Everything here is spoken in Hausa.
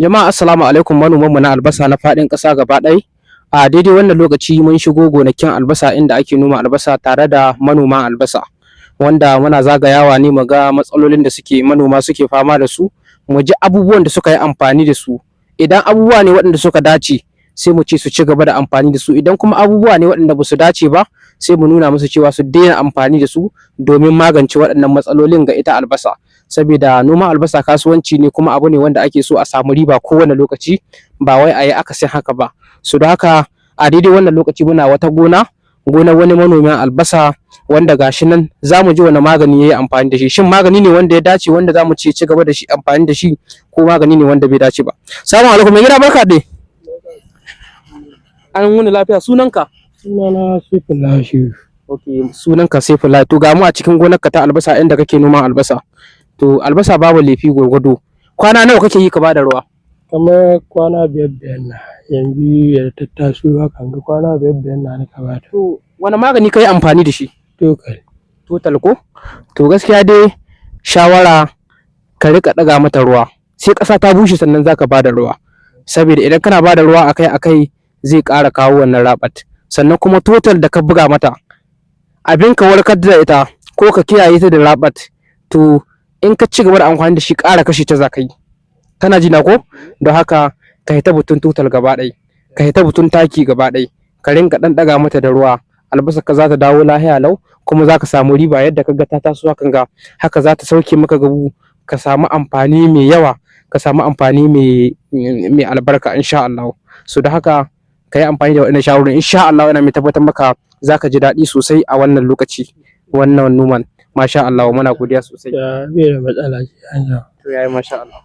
Jama'a assalamu alaikum, manomanmu na albasa na faɗin ƙasa gaba ɗaya. A daidai wannan lokaci mun shigo gonakin albasa inda ake noma albasa tare da manoman albasa, wanda muna zagayawa ne mu ga matsalolin da manoma suke fama da su, mu ji abubuwan da suka yi amfani da su. Idan abubuwa ne waɗanda suka dace sai mu ce su ci gaba da amfani da su, idan kuma abubuwa ne waɗanda ba su dace ba sai mu nuna musu cewa su daina amfani da su domin magance waɗannan matsalolin ga ita albasa. Saboda noman albasa kasuwanci ne kuma abu ne wanda ake so a samu riba kowane lokaci, ba wai a yi akasin haka ba. So da haka a daidai wannan lokaci muna wata gonar wani manomin albasa, wanda gashi nan za mu ji wani magani ya yi amfani da shi. Shin magani ne wanda ya dace, wanda za mu ce ci gaba da shi amfani da shi, ko magani ne wanda bai dace ba? Salamu alaikum, mai gida barka dai. An wuni lafiya, sunanka? Sunana Saifullahi Shehu. Okay, sunanka Saifullahi. To ga mu a cikin gonarka ta albasa inda kake noman albasa. To albasa babu laifi gwargwado. Kwana nawa kake yi ka bada ruwa? Kamar kwana biyar na, yanzu ya tattaso hakan ga kwana biyar na ka bada. To wani magani ka yi amfani da shi? Total ko? To gaskiya dai shawara ka rika ɗaga mata ruwa, sai ƙasa ta bushe sannan za ka bada ruwa. Saboda idan kana bada ruwa akai-akai zai ƙara kawo wannan raɓat. Sannan kuma total da ka buga mata, abin ka warkar da ita ko ka kiyaye ta da raɓat, to in ka ci gaba da amfani da shi ƙara kashe ta za ka yi. Kana ji na ko? Don haka ka hita butun total gaba ɗaya, ka hita butun taki gaba ɗaya, ka rinka ɗan ɗaga mata da ruwa. Albasar ka za ta dawo lahiya lau, kuma za ka samu riba yadda ka ga ta taso hakan ga, haka za ta sauke maka gabu, ka samu amfani mai yawa, ka samu amfani mai albarka insha Allah. So da haka ka yi amfani da waɗannan shawarwarin, insha Allah ina mai tabbatar maka za ka ji daɗi sosai a wannan lokaci, wannan noman. Masha Allah, muna godiya sosai. Ya bai da matsala ce hanya. To yayi masha Allah.